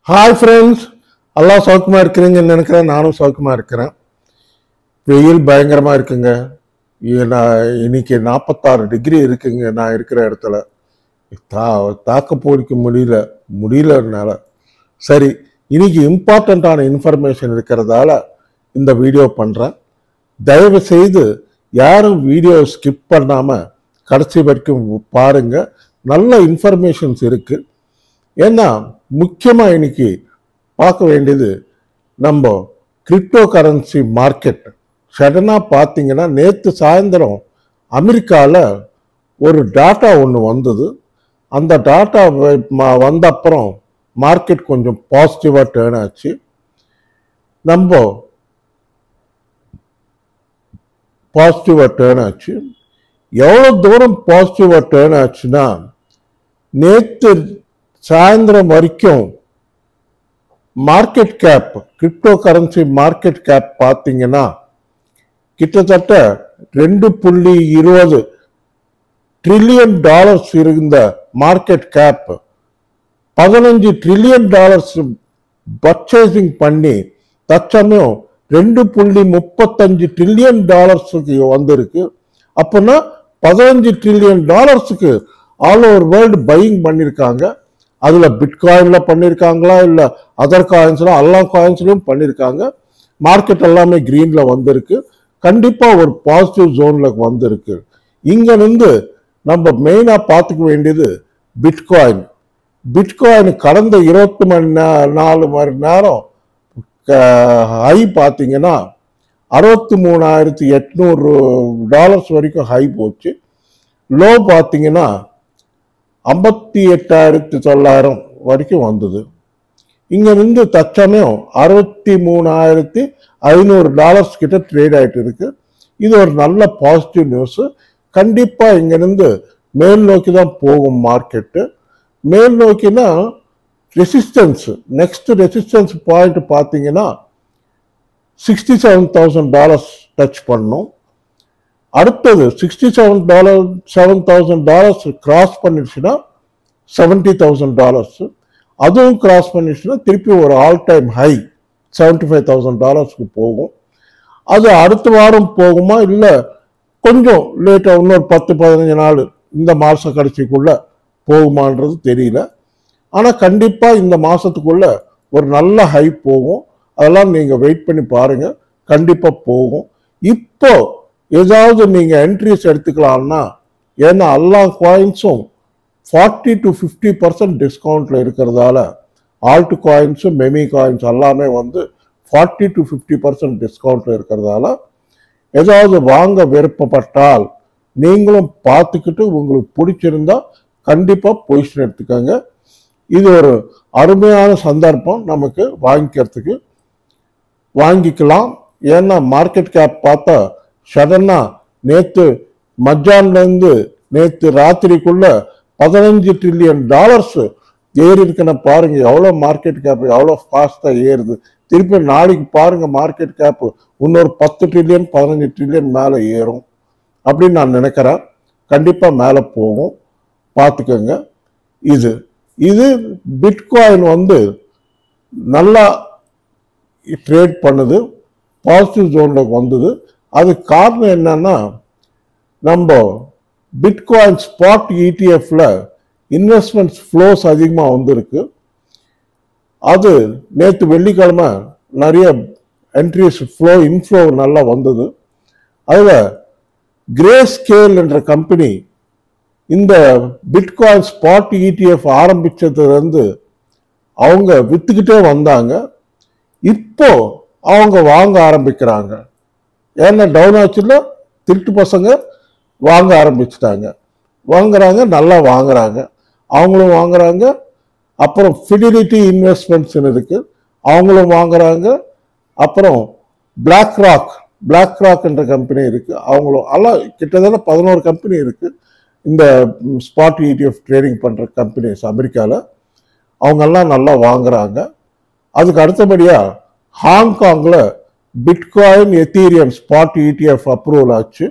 Hi friends, எல்லாம் சௌக்கியமாக இருக்கிறீங்கன்னு நினைக்கிறேன். நானும் சௌக்கியமாக இருக்கிறேன். வெயில் பயங்கரமாக இருக்குங்க. இன்னைக்கு 46 டிகிரி இருக்குங்க. நான் இருக்கிற இடத்துல தாக்க போடிக்க முடியலனால சரி, இன்னைக்கு இம்பார்ட்டண்ட்டான இன்ஃபர்மேஷன் இருக்கிறதால இந்த வீடியோ பண்ணுறேன். தயவு செய்து யாரும் வீடியோ ஸ்கிப் பண்ணாமல் கடைசி வரைக்கும் பாருங்க. நல்ல இன்ஃபர்மேஷன்ஸ் இருக்குது. ஏன்னா முக்கியமாக இன்னைக்கு பார்க்க வேண்டியது நம்ம கிரிப்டோ கரன்சி மார்க்கெட். சடனாக பார்த்தீங்கன்னா நேற்று சாயந்தரம் அமெரிக்காவில் ஒரு டாட்டா ஒன்று வந்தது. அந்த டாட்டா வந்த அப்புறம் மார்க்கெட் கொஞ்சம் பாசிட்டிவாக டேர்ன் ஆச்சு. எவ்வளோ தூரம் பாசிட்டிவாக டேர்ன் ஆச்சுன்னா, நேற்று சாயந்தரம் வரைக்கும் market cap, crypto currency market cap பார்த்தீங்கன்னா கிட்டத்தட்ட $2.20 ட்ரில்லியன் இருந்த மார்க்கெட் கேப் $15 ட்ரில்லியன் பர்ச்சேசிங் பண்ணி தற்சமயம் $2.35 ட்ரில்லியன் வந்திருக்கு. அப்போனா $15 trillion all over world buying பண்ணியிருக்காங்க. அதில் பிட்காயினில் பண்ணியிருக்காங்களா, இல்லை அதர் காயின்ஸ்லாம், எல்லா காயின்ஸ்லையும் பண்ணியிருக்காங்க. மார்க்கெட் எல்லாமே க்ரீனில் வந்திருக்கு. கண்டிப்பாக ஒரு பாசிட்டிவ் ஜோனில் வந்திருக்கு. இங்கேருந்து நம்ம மெயினாக பார்த்துக்க வேண்டியது பிட்காயின். கடந்த 24 மணி நேரம் ஹை பார்த்தீங்கன்னா $63,800 வரைக்கும் ஹை போச்சு. லோ பார்த்தீங்கன்னா 58,900 வரைக்கும் வந்தது. இங்கிருந்து தற்சமயம் $63,500 கிட்ட ட்ரேட் ஆகிட்டு இருக்கு. இது ஒரு நல்ல பாசிட்டிவ் நியூஸ். கண்டிப்பாக இங்கிருந்து மேல் நோக்கி தான் போகும் மார்க்கெட்டு. மேல் நோக்கினா ரெசிஸ்டன்ஸ், நெக்ஸ்ட் ரெசிஸ்டன்ஸ் பாயிண்ட் பார்த்தீங்கன்னா $67,000 டச் பண்ணும். அடுத்தது $67,000 கிராஸ் பண்ணிடுச்சுன்னா $70,000, அதுவும் கிராஸ் பண்ணிடுச்சுன்னா திருப்பி ஒரு ஆல் டைம் ஹை $75,000 போகும். அது அடுத்த வாரம் போகுமா, இல்லை கொஞ்சம் லேட்டாக இன்னொரு 10-15 நாள் இந்த மாத கடைசிக்குள்ள போகுமான்றது தெரியல. ஆனால் கண்டிப்பாக இந்த மாதத்துக்குள்ள ஒரு நல்ல ஹை போகும். அதெல்லாம் நீங்கள் வெயிட் பண்ணி பாருங்க, கண்டிப்பாக போகும். இப்போ ஏதாவது நீங்கள் என்ட்ரிஸ் எடுத்துக்கலாம்னா, ஏன்னா எல்லா காயின்ஸும் 40 to 50% டிஸ்கவுண்ட்ல இருக்கிறதால, ஆல்ட் காயின்ஸும் மெமி காயின்ஸ் எல்லாமே 40 to 50% டிஸ்கவுண்ட்ல இருக்கிறதால, ஏதாவது வாங்க விருப்பப்பட்டால் நீங்களும் பார்த்துக்கிட்டு உங்களுக்கு பிடிச்சிருந்தா கண்டிப்பாக பொசிஷன் எடுத்துக்கோங்க. இது ஒரு அருமையான சந்தர்ப்பம், நமக்கு வாங்கிக்கலாம். ஏன்னா மார்க்கெட் கேப் பார்த்தா சடனா நேற்று மத்தியானலேருந்து நேற்று ராத்திரிக்குள்ள $15 ட்ரில்லியன் ஏறி இருக்குன்னு பாருங்க. எவ்வளோ மார்க்கெட் கேப் எவ்வளோ ஃபாஸ்டா ஏறுது. திருப்பி நாளைக்கு பாருங்க மார்க்கெட் கேப் இன்னொரு 10 ட்ரில்லியன் 15 ட்ரில்லியன் மேலே ஏறும் அப்படின்னு நான் நினைக்கிறேன். கண்டிப்பா மேலே போகும், பார்த்துக்கோங்க. இது பிட்காயின் நல்லா ட்ரேட் பண்ணுது, பாசிட்டிவ் ஜோன்ல வந்தது. அது காரணம் என்னன்னா, நம்ம பிட்காயின் ஸ்பாட் இடிஎஃப்ல இன்வெஸ்ட்மெண்ட்ஸ் ஃப்ளோஸ் அதிகமாக வந்திருக்கு. அது நேற்று வெள்ளிக்கிழமை நிறைய என்ட்ரிஸ் இன்ஃப்ளோ நல்லா வந்தது. அதில் கிரே ஸ்கேல் என்ற கம்பெனி இந்த பிட்காயின் ஸ்பாட் இடிஎஃப் ஆரம்பிச்சதுலேருந்து அவங்க வித்துக்கிட்டே வந்தாங்க. இப்போ அவங்க வாங்க ஆரம்பிக்கிறாங்க. ஏன்னா டவுன் ஆச்சுல திருட்டு பசங்க வாங்க ஆரம்பிச்சுட்டாங்க. நல்லா வாங்குறாங்க, அவங்களும் வாங்குறாங்க. அப்புறம் ஃபிடிலிட்டி இன்வெஸ்ட்மெண்ட்ஸ் இருக்கு, அவங்களும் வாங்குறாங்க. அப்புறம் பிளாக் ராக் என்ற கம்பெனி இருக்கு, அவங்களும் எல்லாம் கிட்டத்தட்ட 11 கம்பெனி இருக்கு இந்த ஸ்பாட் இடிஎஃப் ட்ரேடிங் பண்ற கம்பெனிஸ் அமெரிக்காவில். அவங்கெல்லாம் நல்லா வாங்குறாங்க. அதுக்கு அடுத்தபடியா ஹாங்காங்ல bitcoin ethereum spot ETF approval ஆச்சு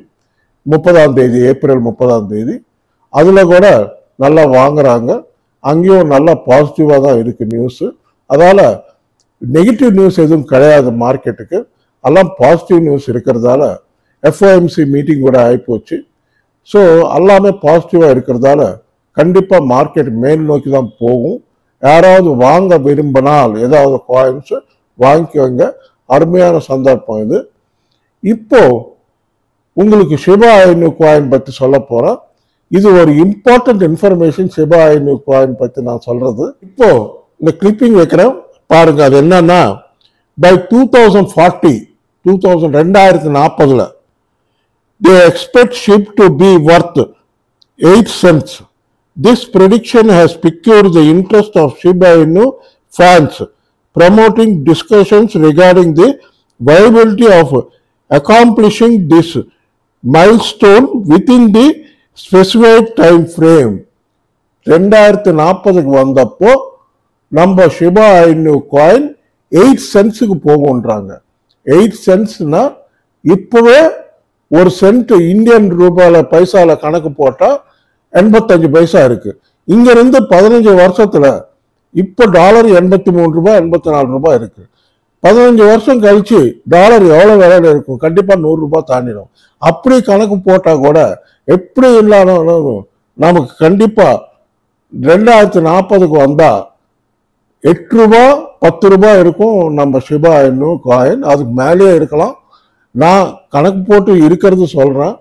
ஏப்ரல் 30. அதுல கூட நல்லா வாங்குறாங்க. அங்கேயும் நல்லா பாசிட்டிவா தான் இருக்கு நியூஸ். அதால நெகட்டிவ் நியூஸ் எதுவும் கிடையாது மார்க்கெட்டுக்கு, எல்லாம் பாசிட்டிவ் நியூஸ் இருக்கிறதால எஃப்ஓஎம்சி மீட்டிங் கூட ஆகிப்போச்சு. ஸோ எல்லாமே பாசிட்டிவாக இருக்கிறதால கண்டிப்பாக மார்க்கெட் மேல் நோக்கி தான் போகும். யாராவது வாங்க விரும்பினால் ஏதாவது காயின்ஸ் வாங்கிக்கோங்க, அருமையான சந்தர்ப்பம் இது. இப்போ உங்களுக்கு ஷிபா இனு காயின் பற்றி சொல்ல போகிறேன். இது ஒரு இம்பார்ட்டன்ட் இன்ஃபர்மேஷன். ஷிபா இனு காயின் பற்றி நான் சொல்றது. இப்போ இந்த கிளிப்பிங் வைக்கிறேன் பாருங்க. அது என்னன்னா, by 2040 2040 they expect SHIB to be worth 8 cents. This prediction has piqued the interest of Shiba Inu fans, promoting discussions regarding the viability of accomplishing this milestone within the specified time frame. 2040 வந்தப்போ நம்ம ஷிபா இனு coin 8 சென்ட்ஸுக்கு போகும்ன்றாங்க. 8 சென்ட்ஸ்னா இப்பவே ஒரு send Indian ரூபாயில பைசால கணக்கு போட்டா 85 பைசா இருக்கு. இங்க இருந்து 15 வருஷத்துல இப்ப டாலர் 83 ரூபாய் 84 ரூபாய் இருக்கு. 15 வருஷம் கழிச்சு டாலர் எவ்வளவு விலையில இருக்கும்? கண்டிப்பா 100 ரூபாய் தாண்டிடும். அப்படி கணக்கு போட்டா கூட எப்படி இல்லாலும் நமக்கு கண்டிப்பா 2040 வந்தா 8 ரூபாய் 10 ரூபாய் இருக்கும் நம்ம ஷிபா இனு காயின். அதுக்கு மேலேயே இருக்கலாம். நான் கணக்கு போட்டு இருக்கிறது சொல்றேன்.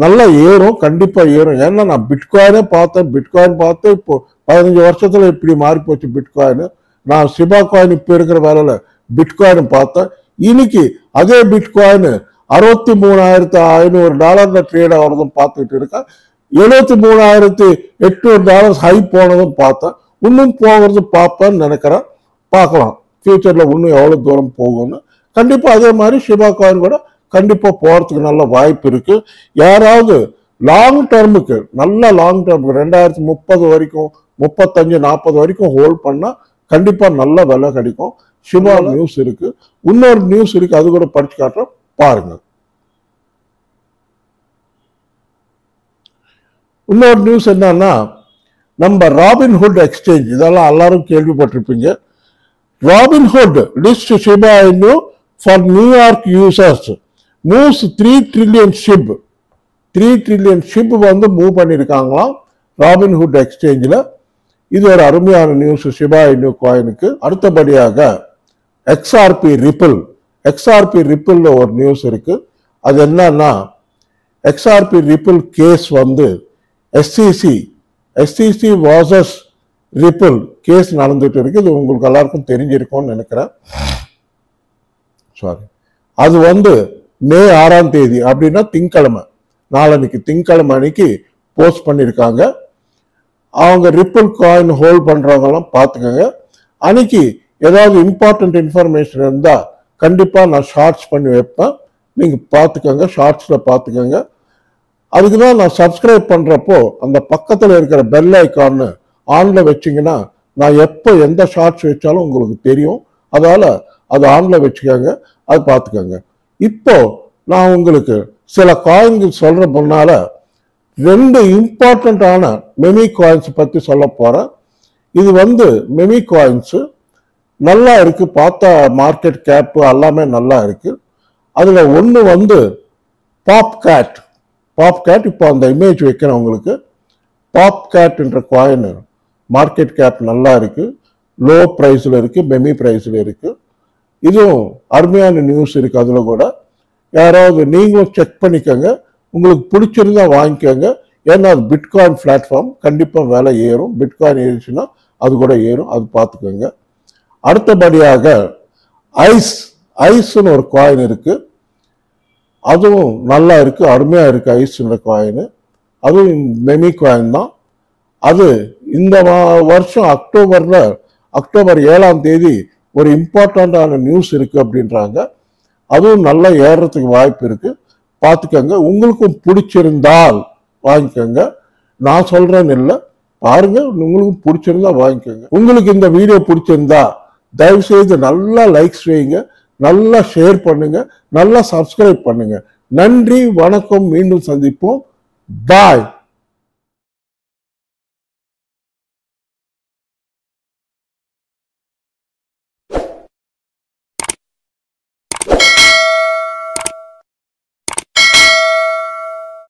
நல்லா ஏறும், கண்டிப்பா ஏறும். ஏன்னா நான் பிட்காயினே பார்த்தேன். பிட்காயின் பார்த்து இப்போ 15 வருஷத்துல இப்படி மாறி போச்சு பிட்காயின். நான் ஷிபா காயின் இப்ப இருக்கிற வேலையில பிட்காயின் பார்த்தேன். இன்னைக்கு அதே பிட்காயின் 63,500 டாலர்ல ட்ரேட் ஆகிறதும் பார்த்துட்டு இருக்கேன். 73,800 டாலர் ஹை போனதும் பார்த்தேன். இன்னும் போகிறது பார்ப்பேன்னு நினைக்கிறேன். பார்க்கலாம் ஃபியூச்சர்ல இன்னும் எவ்வளவு தூரம் போகும்னு. கண்டிப்பா அதே மாதிரி ஷிபா காயின் கூட கண்டிப்பா போறதுக்கு நல்ல வாய்ப்பு இருக்கு. யாராவது லாங் டேர்முக்கு, நல்ல லாங் டேர்முக்கு 2030 வரைக்கும் 35 40 வரைக்கும் ஹோல்ட் பண்ணா கண்டிப்பா நல்ல விலை கிடைக்கும். ஷிபா நியூஸ் இருக்கு, இன்னொரு நியூஸ் இருக்கு, அது கூட படிச்சு காட்டுறேன் பாருங்க. இன்னொரு நியூஸ் என்னன்னா, நம்ம ராபின்ஹுட் எக்ஸ்சேஞ்ச், இதெல்லாம் எல்லாரும் கேள்விப்பட்டிருப்பீங்க. Robinhood list Shiba Inu for New York users moves 3 trillion SHIB. 3 trillion SHIB வந்து மூவ் பண்ணியிருக்காங்களாம் ராபின்ஹுட் எக்ஸ்சேஞ்சில். இது ஒரு அருமையான நியூஸ் ஷிபா இனு காயினுக்கு. அடுத்தபடியாக XRP ரிப்பிள். XRP ரிப்பிள்ல ஒரு நியூஸ் இருக்கு. அது என்னன்னா, XRP ரிப்பிள் கேஸ் வந்து SEC வாசஸ் ரிப்பிள் கேஸ் நடந்துட்டு இருக்கு. இது உங்களுக்கு எல்லாருக்கும் தெரிஞ்சிருக்கும்னு நினைக்கிறேன். சாரி, அது வந்து மே 6ஆம் தேதி, அப்படின்னா திங்கக்கிழமை, நாளன்னைக்கு திங்கக்கிழமை அன்னைக்கு போஸ்ட் பண்ணியிருக்காங்க. அவங்க ரிப்பிள் காயின் ஹோல்ட் பண்றவங்க எல்லாம் பார்த்துக்கோங்க. அன்னைக்கு ஏதாவது இம்பார்ட்டன்ட் இன்ஃபர்மேஷன் இருந்தா கண்டிப்பா நான் ஷார்ட்ஸ் பண்ணி வைப்பேன். நீங்க பார்த்துக்கோங்க, ஷார்ட்ஸ்ல பார்த்துக்கோங்க. அதுக்குதான் நான் சப்ஸ்கிரைப் பண்றப்போ அந்த பக்கத்துல இருக்கிற பெல் ஐக்கான்னு ஆன்ல வச்சிங்கன்னா நான் எப்போ எந்த ஷார்ட்ஸ் வச்சாலும் உங்களுக்கு தெரியும். அதனால அது ஆன்ல வச்சுக்கோங்க, அது பார்த்துக்கோங்க. இப்போ நான் உங்களுக்கு சில காயின்கள் சொல்ற முன்னால 2 இம்பார்ட்டன்டான மெமி காயின்ஸ் பத்தி சொல்ல போறேன். இது வந்து மெமி காயின்ஸ் நல்லா இருக்கு, பார்த்தா மார்க்கெட் கேப் எல்லாமே நல்லா இருக்கு. அதுல ஒன்று வந்து பாப்கேட். இப்போ அந்த இமேஜ் வைக்கிறேன் உங்களுக்கு. பாப்கேட் என்ற காயின் மார்க்கெட் கேப் நல்லா இருக்கு, லோ பிரைஸ்ல இருக்கு, மெமி பிரைஸ்ல இருக்கு. இதுவும் அருமையான நியூஸ் இருக்கு. அதுல கூட யாராவது நீங்களும் செக் பண்ணிக்கோங்க, உங்களுக்கு பிடிச்சிருந்தா வாங்கிக்கோங்க. ஏன்னா அது பிட்காயின் பிளாட்ஃபார்ம், கண்டிப்பா விலை ஏறும். பிட்காயின் ஏறிச்சுன்னா அது கூட ஏறும், அது பார்த்துக்கோங்க. அடுத்தபடியாக ஐஸ்ன்னு ஒரு காயின் இருக்கு. அதுவும் நல்லா இருக்கு, அருமையா இருக்கு. ஐஸ்ன்ற காயின் அதுவும் மெமி காயின் தான். அது இந்த வருஷம் அக்டோபர் 7ஆம் தேதி ஒரு இம்பார்ட்டண்டான நியூஸ் இருக்கு அப்படின்றாங்க. அதுவும் நல்லா ஏறதுக்கு வாய்ப்பு இருக்கு, பார்த்துக்கோங்க. உங்களுக்கும் பிடிச்சிருந்தால் வாங்கிக்கோங்க. நான் சொல்றேன்னு இல்லை, பாருங்க, உங்களுக்கு பிடிச்சிருந்தா வாங்கிக்கோங்க. உங்களுக்கு இந்த வீடியோ பிடிச்சிருந்தா தயவு செய்து நல்லா லைக்ஸ் வைங்க, நல்லா ஷேர் பண்ணுங்க, நல்லா சப்ஸ்கிரைப் பண்ணுங்க. நன்றி, வணக்கம், மீண்டும் சந்திப்போம். பாய்.